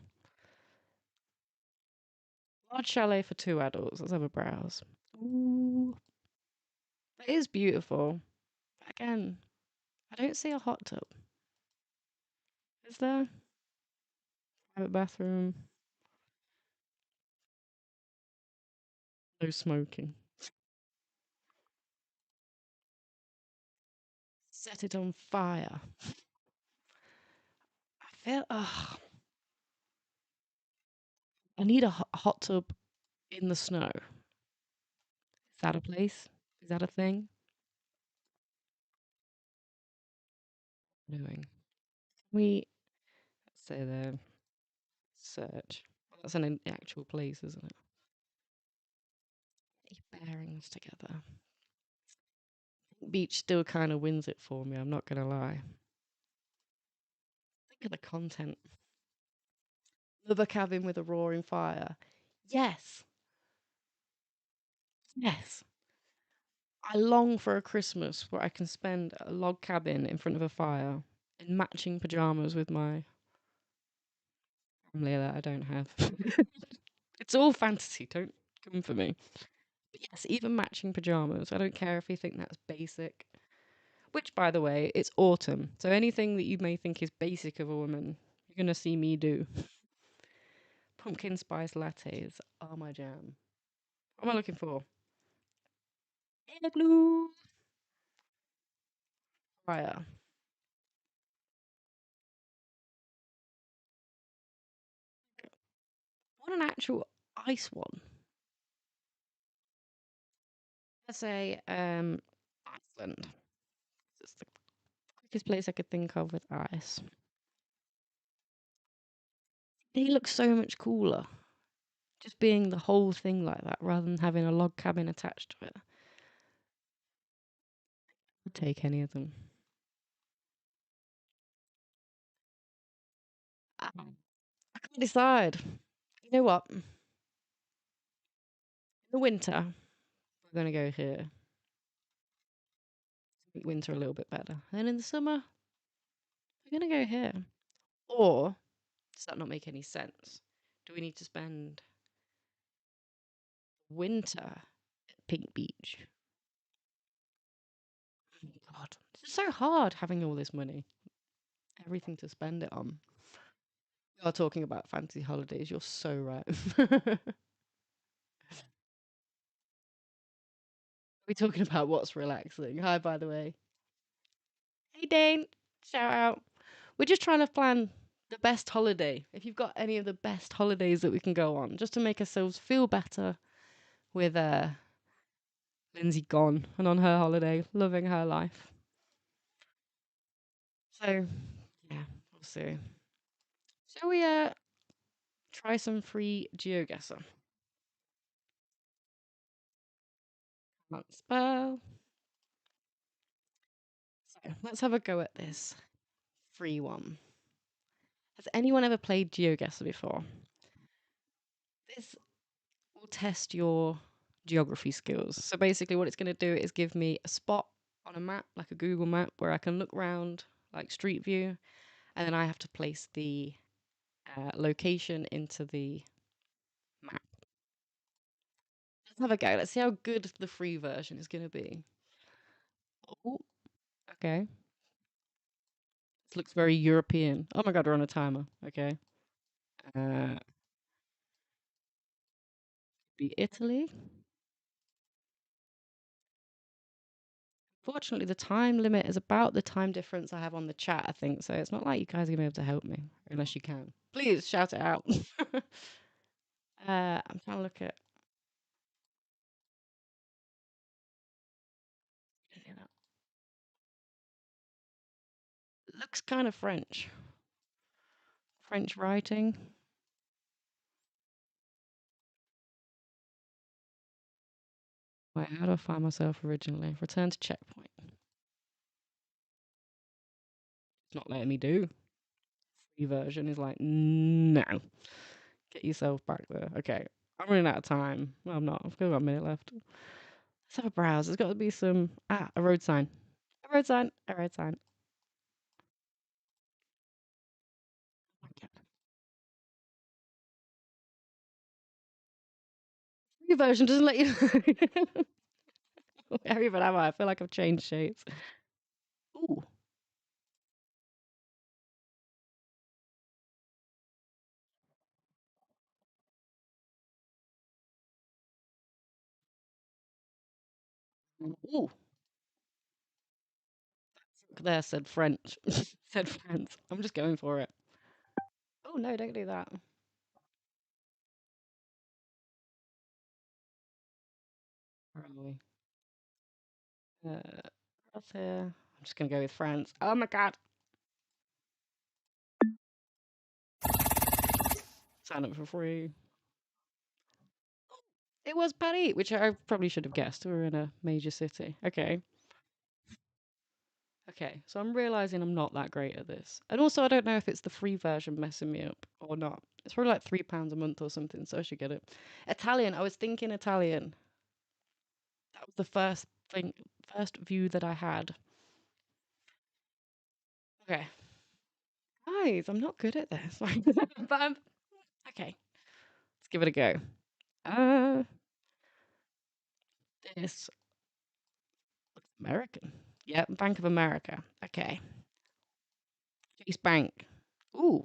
Large chalet for 2 adults. Let's have a browse. Ooh, that is beautiful. But again, I don't see a hot tub. Is there? Private bathroom. No smoking. Set it on fire. I feel. Ugh. I need a hot tub in the snow. Is that a place? Is that a thing? Doing. We say the search. That's an actual place, isn't it? Bearings together. Beach still kind of wins it for me, I'm not going to lie. Think of the content. Another cabin with a roaring fire. Yes. Yes. I long for a Christmas where I can spend a log cabin in front of a fire in matching pajamas with my family that I don't have. It's all fantasy, don't come for me. But yes, even matching pajamas. I don't care if you think that's basic. Which, by the way, it's autumn. So anything that you may think is basic of a woman, you're going to see me do. Pumpkin spice lattes are my jam. What am I looking for? Air glue. Fire. What an actual ice one. Let's say Iceland. It's the quickest place I could think of with ice. They look so much cooler. Just being the whole thing like that rather than having a log cabin attached to it. I'd take any of them. I can't decide. You know what? In the winter, we're going to go here. Make winter a little bit better. And then in the summer, we're going to go here. Or does that not make any sense? Do we need to spend winter at Pink Beach? Oh God, it's so hard having all this money. Everything to spend it on. We are talking about fancy holidays. You're so right. We're talking about what's relaxing. Hi, by the way. Hey, Dane. Shout out. We're just trying to plan the best holiday. If you've got any of the best holidays that we can go on, just to make ourselves feel better with Lindsay gone and on her holiday, loving her life. So, yeah, we'll see. Shall we try some free Geoguessr? Can't spell. So, let's have a go at this free one. Has anyone ever played Geoguessr before? This will test your geography skills. So basically what it's going to do is give me a spot on a map, like a Google map, where I can look around like Street View, and then I have to place the location into the map. Let's have a go. Let's see how good the free version is going to be. Oh, okay. This looks very European. Oh my God, we're on a timer. Okay. Uh, be Italy. Fortunately, the time limit is about the time difference I have on the chat, I think. So it's not like you guys are going to be able to help me, unless you can. Please shout it out. I'm trying to look at. Looks kind of French. French writing. Wait, how do I find myself originally? Return to checkpoint. It's not letting me do. Free version is like, no. Get yourself back there. Okay. I'm running out of time. Well, I'm not. I've still got a minute left. Let's have a browse. There's got to be some. A road sign. A road sign. A road sign. Okay. Free version doesn't let you. Where even am I? I feel like I've changed shapes. Ooh. Ooh. There said French. Said France. I'm just going for it. Oh no, don't do that. Where are we? Crosshair. I'm just gonna go with France. Oh my god. Sign up for free. It was Paris, which I probably should have guessed. We're in a major city. Okay. Okay, so I'm realizing I'm not that great at this. And also, I don't know if it's the free version messing me up or not. It's probably like £3 a month or something, so I should get it. Italian. I was thinking Italian. That was the first view that I had. Okay. Guys, I'm not good at this. But okay, let's give it a go. Uh, this looks American. Yeah, Bank of America. Okay. Chase Bank. Ooh,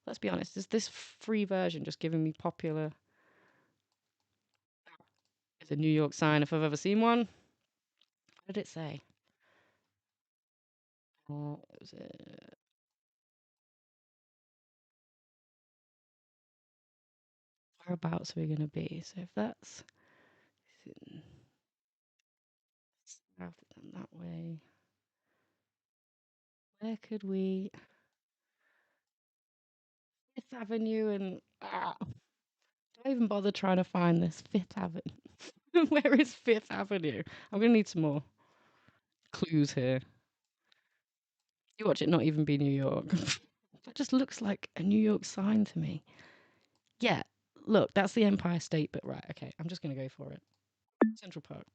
let's be honest. Is this free version just giving me popular? It's a New York sign if I've ever seen one. What did it say? It was whereabouts are we going to be? So if that's south and that way, where could we? Fifth Avenue and don't even bother trying to find this Fifth Avenue. Where is Fifth Avenue? I'm gonna need some more clues here. You watch it not even be New York. That just looks like a New York sign to me. Yeah, look, that's the Empire State bit, right? Okay, I'm just gonna go for it. Central Park.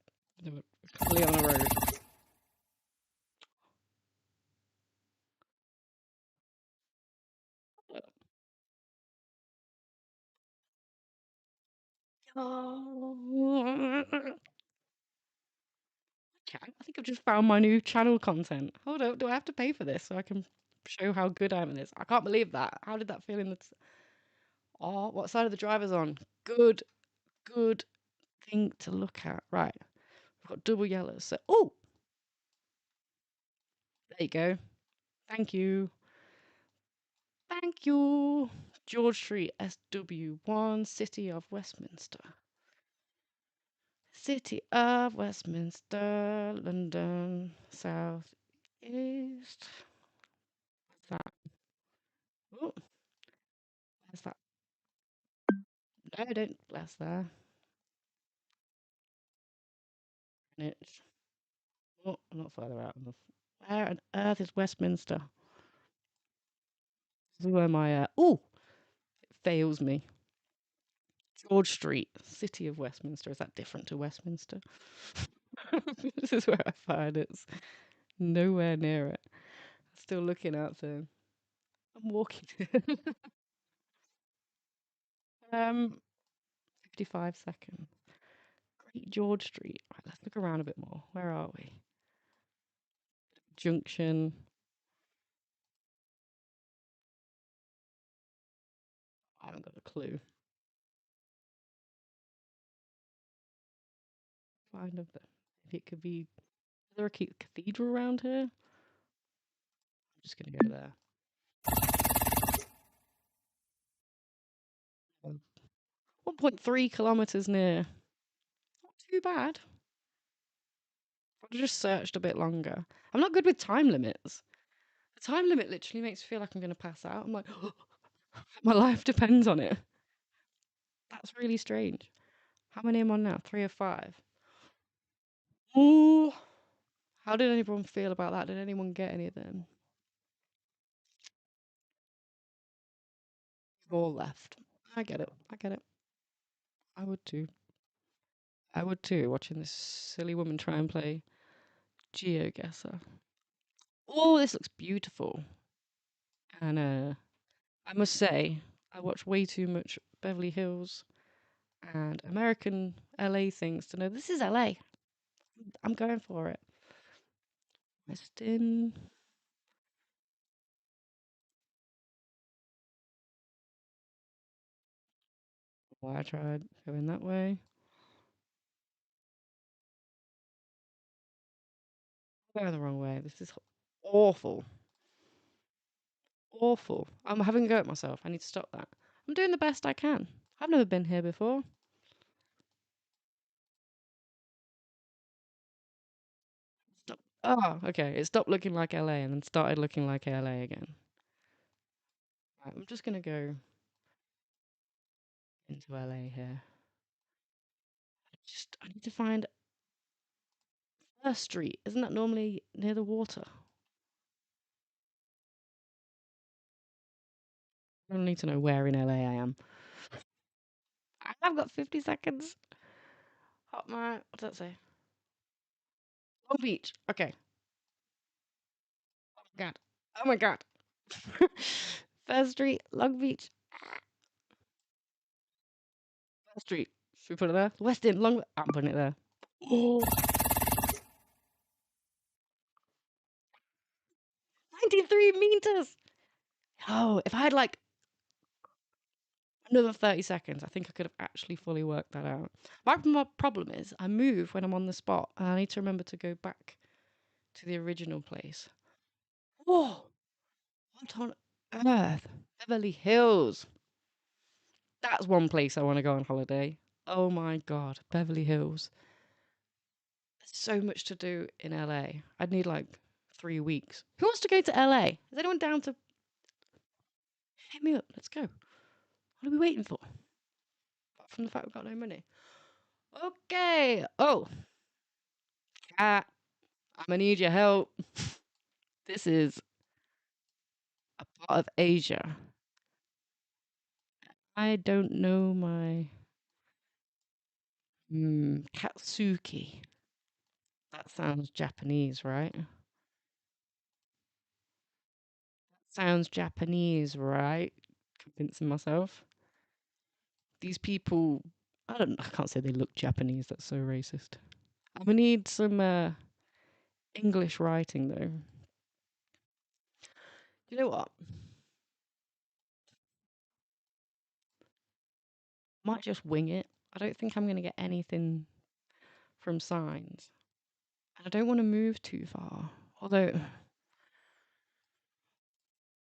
Clearly on a road. Oh. Okay, I think I've just found my new channel content. Hold up, do I have to pay for this so I can show how good I am at this? I can't believe that. How did that feel in the... Oh, what side of the driver's on? Good, good thing to look at. Right, we've got double yellows. So, oh, there you go. Thank you. Thank you. George Street, SW1, City of Westminster. City of Westminster, London, South East. What's that? Oh, where's that? No, don't bless there. It's oh, I'm not further out enough. Where on earth is Westminster? This is where my oh, it fails me. George Street, City of Westminster. Is that different to Westminster? This is where I find it's nowhere near it. Still looking out there. I'm walking. um, 55 seconds. Great George Street. Right, let's look around a bit more. Where are we? Junction. I haven't got a clue. Find of the. Maybe it could be. Is there a cathedral around here? I'm just gonna go there. 1.3 kilometers near. Not too bad. I've just searched a bit longer. I'm not good with time limits. The time limit literally makes me feel like I'm going to pass out. I'm like, my life depends on it. That's really strange. How many am I on now? 3 or 5. Ooh. How did anyone feel about that? Did anyone get any of them? You've all left. I get it. I get it. I would too. I would too, watching this silly woman try and play Geoguessr. Oh, this looks beautiful. And I must say, I watch way too much Beverly Hills and American LA things to know this is LA. I'm going for it. Weston. Well, I tried going that way. I'm going the wrong way. This is awful. Awful. I'm having a go at myself. I need to stop that. I'm doing the best I can. I've never been here before. Oh, okay. It stopped looking like LA and then started looking like LA again. Right, I'm just gonna go into LA here. I need to find First Street. Isn't that normally near the water? I don't need to know where in LA I am. I've got 50 seconds. Hot my, what does that say? Long Beach. Okay. Oh my god. Oh my god. First Street, Long Beach. First Street. Should we put it there? West End, Long. I'm putting it there. Oh, 93 meters. Oh, if I had like another 30 seconds, I think I could have actually fully worked that out. My problem is I move when I'm on the spot and I need to remember to go back to the original place. Oh, what on earth? Beverly Hills. That's one place I want to go on holiday. Oh my God, Beverly Hills. There's so much to do in LA. I'd need like 3 weeks. Who wants to go to LA? Is anyone down to hit me up? Let's go. What are we waiting for? Apart from the fact we've got no money. Okay. Oh, cat. I'm gonna need your help. This is a part of Asia. I don't know my Katsuki. That sounds Japanese, right? Sounds Japanese, right? Convincing myself. These people, I can't say they look Japanese. That's so racist. I'm gonna need some English writing though. You know what? Might just wing it. I don't think I'm gonna get anything from signs. And I don't want to move too far. Although I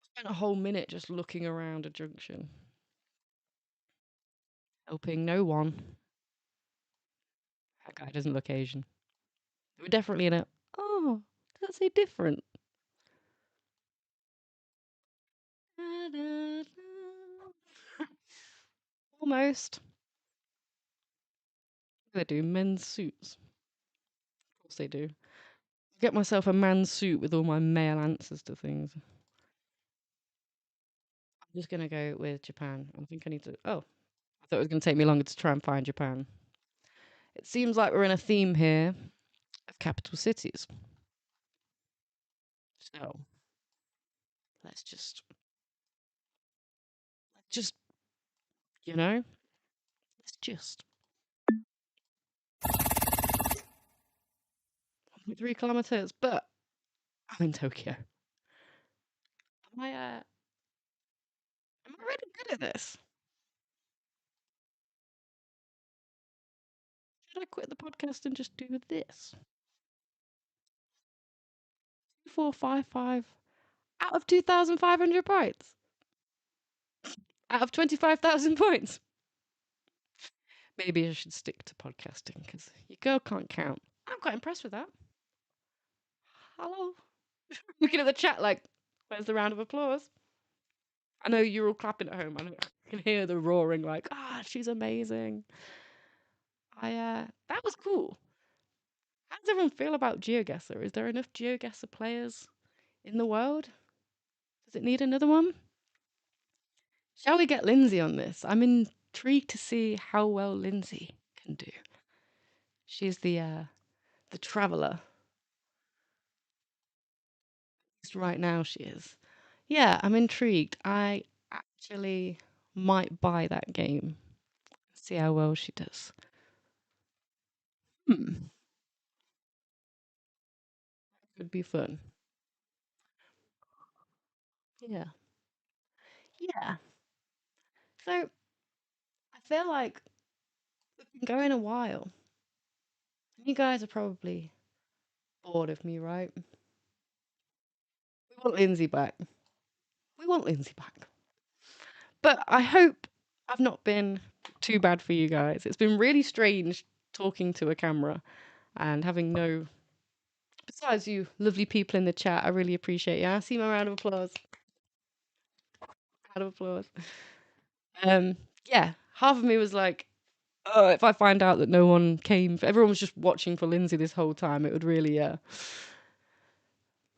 spent a whole minute just looking around a junction. Helping no one. That guy doesn't look Asian. We're definitely in a oh, does that say different? Almost. They do men's suits. Of course they do. Get myself a man's suit with all my male answers to things. I'm just gonna go with Japan. I think I need to. Oh, I thought it was gonna take me longer to try and find Japan. It seems like we're in a theme here of capital cities. So let's just, you know, let's just 1.3 kilometers. But I'm in Tokyo. Am I really good at this? Should I quit the podcast and just do this? 455 out of 2,500 points. Out of 25,000 points. Maybe I should stick to podcasting because your girl can't count. I'm quite impressed with that. Hello. Looking at the chat like, where's the round of applause? I know you're all clapping at home. I can hear the roaring like, she's amazing. That was cool. How does everyone feel about Geoguessr? Is there enough Geoguessr players in the world? Does it need another one? Shall we get Lindsay on this? I'm intrigued to see how well Lindsay can do. She's the traveller. Just right now she is. Yeah, I'm intrigued. I actually might buy that game. See how well she does. Could be fun. Yeah. Yeah. So I feel like we've been going a while. You guys are probably bored of me, right? We want Lindsay back. We want Lindsay back. But I hope I've not been too bad for you guys. It's been really strange talking to a camera and having no Besides you lovely people in the chat, I really appreciate you. I see my round of applause. Round of applause. Yeah, half of me was like, oh, if I find out that no one came, everyone was just watching for Lindsay this whole time, it would really,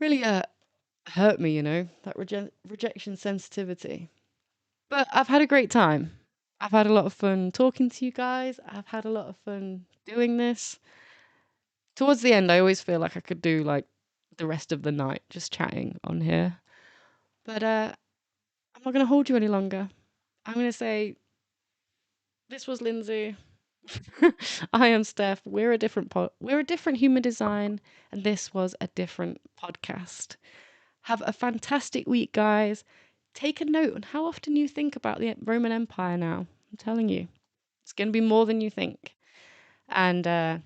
really hurt me, you know, that rejection sensitivity. But I've had a great time. I've had a lot of fun talking to you guys. I've had a lot of fun doing this. Towards the end, I always feel like I could do like the rest of the night just chatting on here. But I'm not going to hold you any longer. I'm going to say this was Lindsay. I am Steph. We're a different human design, and this was a different podcast. Have a fantastic week, guys. Take a note on how often you think about the Roman Empire now. I'm telling you, it's going to be more than you think. And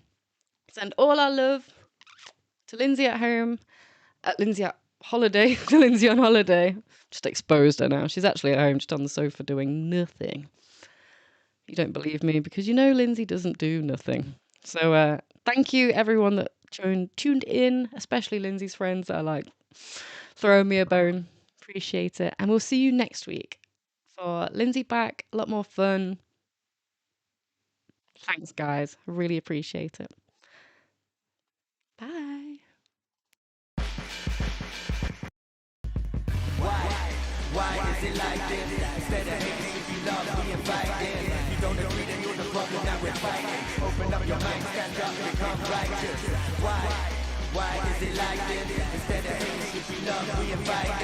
send all our love to Lindsay at home, Lindsay at holiday, to Lindsay on holiday. Just exposed her now. She's actually at home, just on the sofa doing nothing. You don't believe me because you know Lindsay doesn't do nothing. So thank you everyone that tuned in, especially Lindsay's friends that are like throwing me a bone. Appreciate it. And we'll see you next week for Lindsay back. A lot more fun. Thanks, guys. I really appreciate it. Bye. Why is it like this? Instead of hating, if you love, we inviting. You don't agree, then you're the problem that we're fighting. Open up your mind, stand up, become righteous. Why is it like this? Instead of hating, if you love, we inviting.